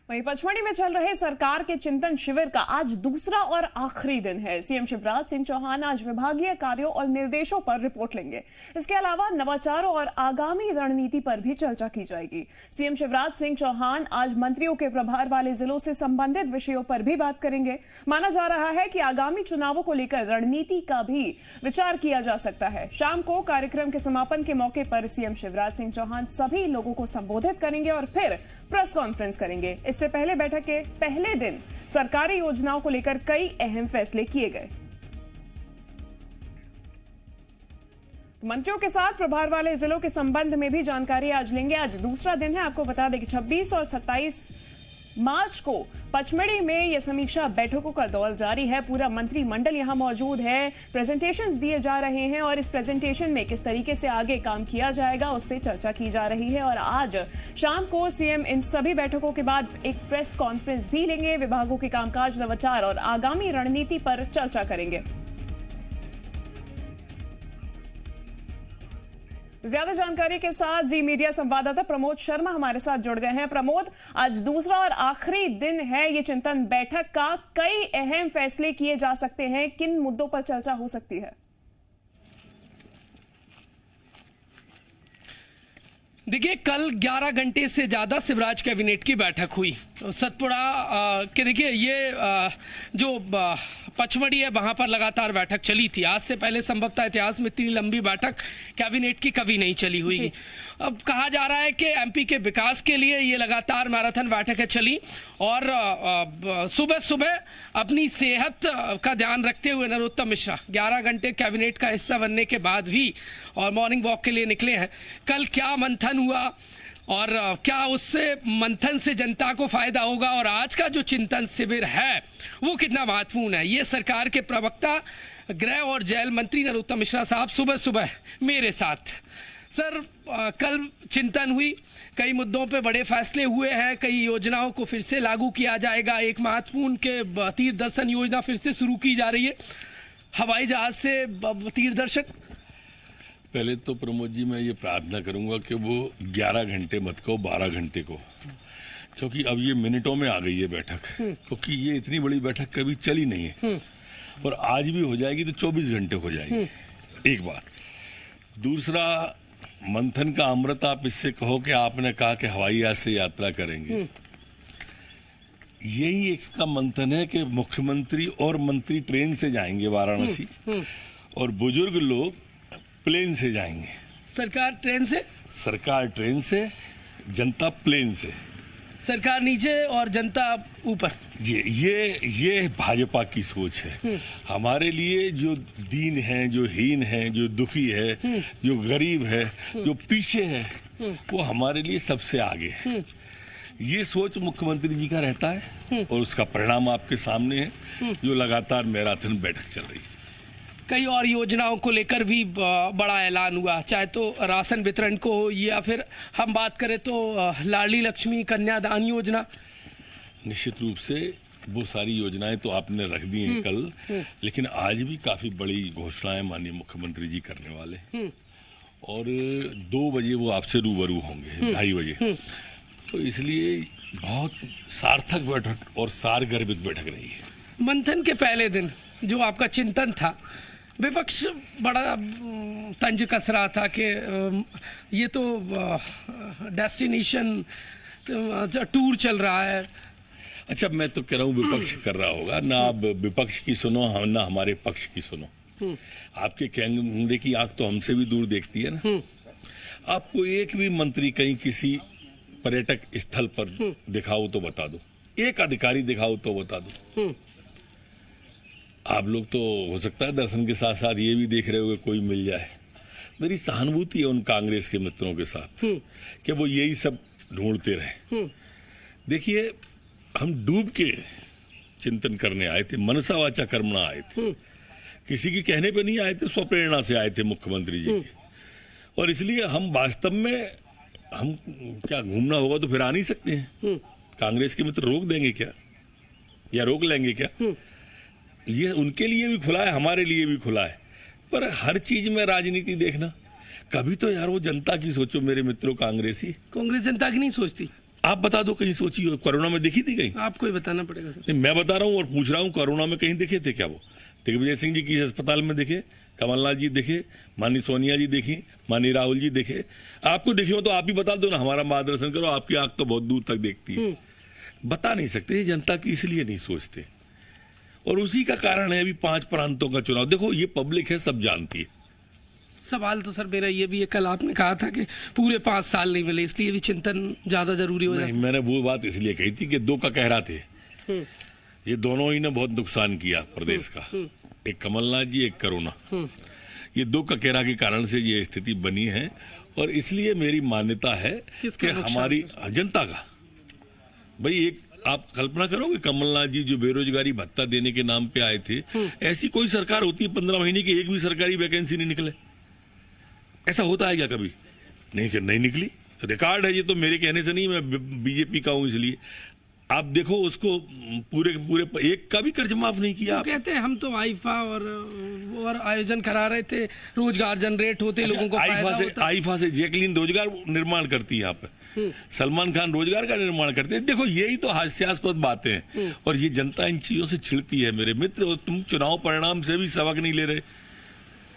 वहीं पचमढ़ी में चल रहे सरकार के चिंतन शिविर का आज दूसरा और आखिरी दिन है। सीएम शिवराज सिंह चौहान आज विभागीय कार्यों और निर्देशों पर रिपोर्ट लेंगे। इसके अलावा नवाचारों और आगामी रणनीति पर भी चर्चा की जाएगी। सीएम शिवराज सिंह चौहान आज मंत्रियों के प्रभार वाले जिलों से संबंधित विषयों पर भी बात करेंगे। माना जा रहा है कि आगामी चुनावों को लेकर रणनीति का भी विचार किया जा सकता है। शाम को कार्यक्रम के समापन के मौके पर सीएम शिवराज सिंह चौहान सभी लोगों को संबोधित करेंगे और फिर प्रेस कॉन्फ्रेंस करेंगे। इससे पहले बैठक के पहले दिन सरकारी योजनाओं को लेकर कई अहम फैसले किए गए। मंत्रियों के साथ प्रभार वाले जिलों के संबंध में भी जानकारी आज लेंगे। आज दूसरा दिन है। आपको बता दें कि 26 और 27 मार्च को पचमढ़ी में यह समीक्षा बैठकों का दौर जारी है। पूरा मंत्रिमंडल यहां मौजूद है। प्रेजेंटेशंस दिए जा रहे हैं और इस प्रेजेंटेशन में किस तरीके से आगे काम किया जाएगा उस पर चर्चा की जा रही है। और आज शाम को सीएम इन सभी बैठकों के बाद एक प्रेस कॉन्फ्रेंस भी लेंगे। विभागों के कामकाज, नवाचार और आगामी रणनीति पर चर्चा करेंगे। ज्यादा जानकारी के साथ जी मीडिया संवाददाता प्रमोद शर्मा हमारे साथ जुड़ गए हैं। प्रमोद, आज दूसरा और आखिरी दिन है ये चिंतन बैठक का। कई अहम फैसले किए जा सकते हैं। किन मुद्दों पर चर्चा हो सकती है? देखिए, कल 11 घंटे से ज्यादा शिवराज कैबिनेट की बैठक हुई। सतपुड़ा के देखिए ये जो पचमढ़ी है वहां पर लगातार बैठक चली थी। आज से पहले संभवतः इतिहास में इतनी लंबी बैठक कैबिनेट की कभी नहीं चली हुई। अब कहा जा रहा है कि एमपी के विकास के लिए ये लगातार मैराथन बैठकें चली और सुबह सुबह अपनी सेहत का ध्यान रखते हुए नरोत्तम मिश्रा 11 घंटे कैबिनेट का हिस्सा बनने के बाद भी और मॉर्निंग वॉक के लिए निकले हैं। कल क्या मंथन हुआ और क्या उससे मंथन से जनता को फायदा होगा और आज का जो चिंतन शिविर है वो कितना महत्वपूर्ण है, ये सरकार के प्रवक्ता गृह और जेल मंत्री नरोत्तम मिश्रा साहब सुबह सुबह मेरे साथ। सर, कल चिंतन हुई, कई मुद्दों पे बड़े फैसले हुए हैं। कई योजनाओं को फिर से लागू किया जाएगा। एक महत्वपूर्ण के तीर्थ दर्शन योजना फिर से शुरू की जा रही है, हवाई जहाज से तीर्थ दर्शन। पहले तो प्रमोद जी मैं ये प्रार्थना करूंगा कि वो 11 घंटे मत को 12 घंटे को, क्योंकि अब ये मिनटों में आ गई है बैठक, क्योंकि ये इतनी बड़ी बैठक कभी चली नहीं है और आज भी हो जाएगी तो 24 घंटे हो जाएगी। एक बात। दूसरा, मंथन का अमृत आप इससे कहो कि आपने कहा कि हवाई जहाज से यात्रा करेंगे, यही इसका मंथन है कि मुख्यमंत्री और मंत्री ट्रेन से जाएंगे वाराणसी और बुजुर्ग लोग प्लेन से जाएंगे। सरकार ट्रेन से, सरकार ट्रेन से, जनता प्लेन से। सरकार नीचे और जनता ऊपर। ये भाजपा की सोच है। हमारे लिए जो दीन है, जो हीन है, जो दुखी है, जो गरीब है, जो पीछे है, वो हमारे लिए सबसे आगे है। ये सोच मुख्यमंत्री जी का रहता है और उसका परिणाम आपके सामने है, जो लगातार मैराथन बैठक चल रही है। कई और योजनाओं को लेकर भी बड़ा ऐलान हुआ, चाहे तो राशन वितरण को हो या फिर हम बात करें तो लाडली लक्ष्मी कन्यादान योजना। निश्चित रूप से वो सारी योजनाएं तो आपने रख दी हैं कल, लेकिन आज भी काफी बड़ी घोषणाएं माननीय मुख्यमंत्री जी करने वाले हैं और 2 बजे वो आपसे रूबरू होंगे, 2:30 बजे। तो इसलिए बहुत सार्थक बैठक और सारगर्भित बैठक रही है। मंथन के पहले दिन जो आपका चिंतन था, विपक्ष बड़ा तंज कस रहा था कि ये तो डेस्टिनेशन टूर चल रहा है। अच्छा, मैं तो कह रहा हूँ विपक्ष कर रहा होगा ना। आप विपक्ष की सुनो ना हमारे पक्ष की सुनो। आपके कैमरे की आंख तो हमसे भी दूर देखती है ना। आपको एक भी मंत्री कहीं किसी पर्यटक स्थल पर दिखाओ तो बता दो, एक अधिकारी दिखाओ तो बता दो। आप लोग तो हो सकता है दर्शन के साथ साथ ये भी देख रहे हो कि कोई मिल जाए। मेरी सहानुभूति है उन कांग्रेस के मित्रों के साथ कि वो यही सब ढूंढते रहे। देखिए, हम डूब के चिंतन करने आए थे, मनसा वाचा कर्मणा आए थे, किसी के कहने पे नहीं आए थे, स्वप्रेरणा से आए थे मुख्यमंत्री जी के। और इसलिए हम वास्तव में हम क्या घूमना होगा तो फिर आ नहीं सकते हैं। कांग्रेस के मित्र रोक देंगे क्या या रोक लेंगे क्या? ये उनके लिए भी खुला है, हमारे लिए भी खुला है। पर हर चीज में राजनीति देखना, कभी तो यार वो जनता की सोचो मेरे मित्रों कांग्रेसी। कांग्रेस जनता की नहीं सोचती। आप बता दो, कहीं सोची हो कोरोना में देखी थी कहीं? आपको ही बताना पड़ेगा सर। नहीं, मैं बता रहा हूँ और पूछ रहा हूँ, कोरोना में कहीं देखे थे क्या? वो दिग्विजय सिंह जी की अस्पताल में देखे, कमलनाथ जी देखे, माननीय सोनिया जी देखी, माननीय राहुल जी देखे? आपको देखे हो तो आप ही बता दो ना, हमारा मार्गदर्शन करो, आपकी आंख तो बहुत दूर तक देखती है। बता नहीं सकते, जनता की इसलिए नहीं सोचते, और उसी का कारण है अभी 5 प्रांतों का चुनाव। देखो ये पब्लिक है, सब जानती है। सवाल तो सर मेरा ये भी है, कल आपने कहा था कि पूरे 5 साल नहीं मिले, इसलिए भी चिंतन ज्यादा जरूरी हो जाता है। मैंने वो बात इसलिए कही थी कि 2 का कह रहा थे, ये दोनों ही ने बहुत नुकसान किया प्रदेश का, एक कमलनाथ जी, एक करुणा। ये 2 का कहरा के कारण से ये स्थिति बनी है, और इसलिए मेरी मान्यता है कि हमारी जनता का, भाई एक आप कल्पना करोगे, कमलनाथ जी जो बेरोजगारी भत्ता देने के नाम पे आए थे, ऐसी कोई सरकार होती है 15 महीने की एक भी सरकारी वैकेंसी नहीं निकले? ऐसा होता है क्या कभी? नहीं निकली। रिकॉर्ड है ये, तो मेरे कहने से नहीं, मैं बीजेपी का हूं इसलिए। आप देखो उसको, पूरे एक का भी कर्ज माफ नहीं किया। कहते हैं हम तो आईफा और आयोजन करा रहे थे, रोजगार जनरेट होते, लोगों को आईफा से जैकलीन रोजगार निर्माण करती है यहाँ पे, सलमान खान रोजगार का निर्माण करते हैं। देखो यही तो हास्यास्पद बातें हैं, और ये जनता इन चीजों से चिढ़ती है मेरे मित्र। और तुम चुनाव परिणाम से भी सबक नहीं ले रहे,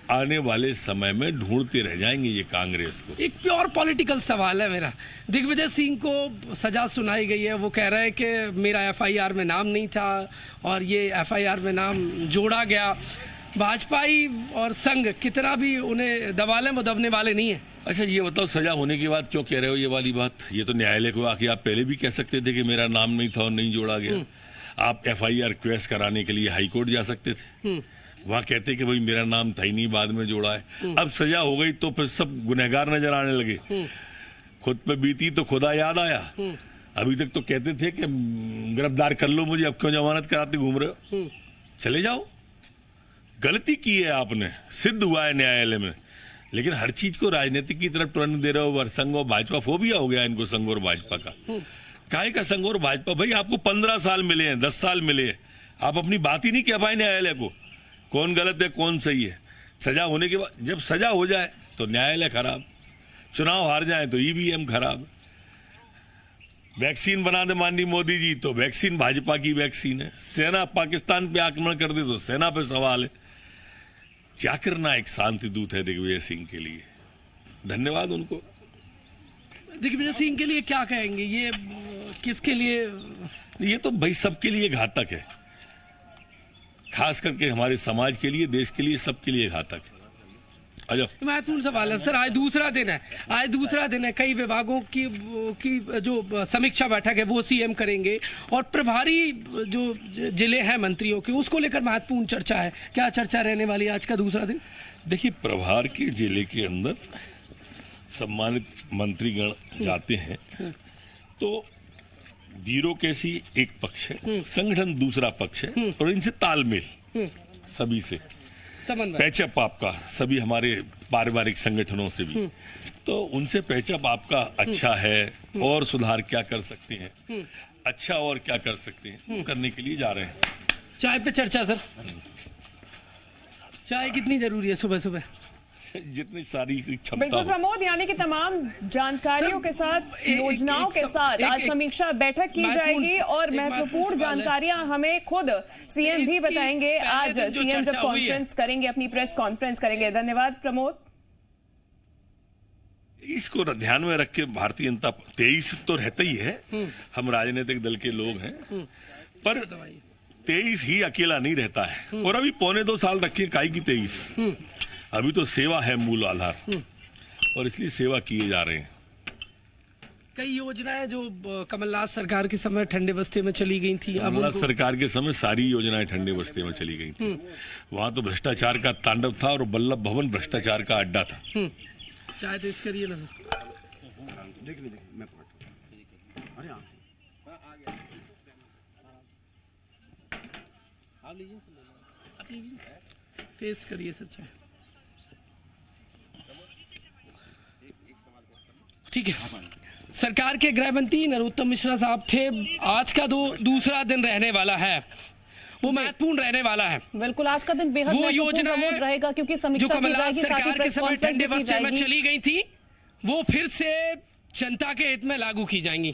आने वाले समय में ढूंढते रह जाएंगे ये कांग्रेस को। एक प्योर पॉलिटिकल सवाल है मेरा। दिग्विजय सिंह को सजा सुनाई गई है, वो कह रहे हैं कि मेरा एफआईआर में नाम नहीं था और ये एफआईआर में नाम जोड़ा गया। भाजपाई और संघ कितना भी उन्हें दबा लें, वो दबने वाले नहीं है। अच्छा ये बताओ, सजा होने के बाद क्यों कह रहे हो ये वाली बात? ये तो न्यायालय को आके आप पहले भी कह सकते थे कि मेरा नाम नहीं था और नहीं जोड़ा गया। आप एफआईआर रिक्वेस्ट कराने के लिए हाईकोर्ट जा सकते थे, वहां कहते कि भाई मेरा नाम था ही नहीं, बाद में जोड़ा है। अब सजा हो गई तो फिर सब गुनहगार नजर आने लगे। खुद पे बीती तो खुदा याद आया। अभी तक तो कहते थे कि गिरफ्तार कर लो मुझे, अब क्यों जमानत कराते घूम रहे हो? चले जाओ। गलती की है आपने, सिद्ध हुआ है न्यायालय में, लेकिन हर चीज को राजनीतिक की तरफ टर्न दे रहे हो। संघ और भाजपा, फोबिया हो गया इनको संघ और भाजपा का। काहे का संघ और भाजपा? भाई आपको 15 साल मिले हैं, 10 साल मिले हैं, आप अपनी बात ही नहीं कह पाए न्यायालय को, कौन गलत है कौन सही है। सजा होने के बाद, जब सजा हो जाए तो न्यायालय खराब, चुनाव हार जाए तो ईवीएम खराब, वैक्सीन बना दे माननीय मोदी जी तो वैक्सीन भाजपा की वैक्सीन है, सेना पाकिस्तान पे आक्रमण कर दे तो सेना पे सवाल है। क्या करना एक शांति दूत है दिग्विजय सिंह के लिए, धन्यवाद उनको। दिग्विजय सिंह के लिए क्या कहेंगे? ये किसके लिए? ये तो भाई सबके लिए घातक है, खास करके हमारे समाज के लिए, देश के लिए, सबके लिए घातक है। महत्वपूर्ण सवाल है सर। आज दूसरा दिन है, कई विभागों की जो समीक्षा बैठक है वो सीएम करेंगे, और प्रभारी जो जिले हैं मंत्रियों के, उसको लेकर महत्वपूर्ण चर्चा है। क्या चर्चा रहने वाली है आज का दूसरा दिन? देखिए, प्रभार के जिले के अंदर सम्मानित मंत्रीगण जाते हैं, तो ब्यूरोक्रेसी एक पक्ष है, संगठन दूसरा पक्ष है, और इनसे तालमेल सभी से, पैचअप आपका सभी हमारे पारिवारिक संगठनों से भी, तो उनसे पैचअप आपका अच्छा है, और सुधार क्या कर सकते हैं, अच्छा और क्या कर सकते हैं, करने के लिए जा रहे हैं। चाय पे चर्चा सर, चाय कितनी जरूरी है सुबह सुबह? जितनी सारी क्षमता। बिल्कुल प्रमोद, यानी कि तमाम जानकारियों के साथ, योजनाओं के साथ आज समीक्षा बैठक की जाएगी, और महत्वपूर्ण जानकारियां हमें खुद सीएम भी बताएंगे। आज सीएम जब कॉन्फ्रेंस करेंगे, अपनी प्रेस कॉन्फ्रेंस करेंगे। धन्यवाद प्रमोद। इसको ध्यान में रख के भारतीय जनता 23 तो रहता ही है, हम राजनीतिक दल के लोग हैं, पर 23 ही अकेला नहीं रहता है, और अभी 1.25 साल रखे काई की 23, अभी तो सेवा है मूल आधार, और इसलिए सेवा किए जा रहे हैं। कई योजनाएं जो कमलनाथ सरकार के समय ठंडे बस्ते में चली गई थी, कमलनाथ सरकार के समय सारी योजनाएं ठंडे बस्ते में चली गई थी। वहां तो भ्रष्टाचार का तांडव था, और वल्लभ भवन भ्रष्टाचार का अड्डा था। चाहे टेस्ट करिए ना। टेस्ट करिए सर चाय। ठीक है, सरकार के गृह मंत्री नरोत्तम मिश्रा साहब थे। आज का दूसरा दिन रहने वाला है, वो महत्वपूर्ण रहने वाला है। बिल्कुल, आज का दिन बेहद महत्वपूर्ण रहेगा, क्योंकि समीक्षा की जाएगी, सरकार के समय ठंडे बस्ते में चली गई थी, वो फिर से जनता के हित में लागू की जाएंगी।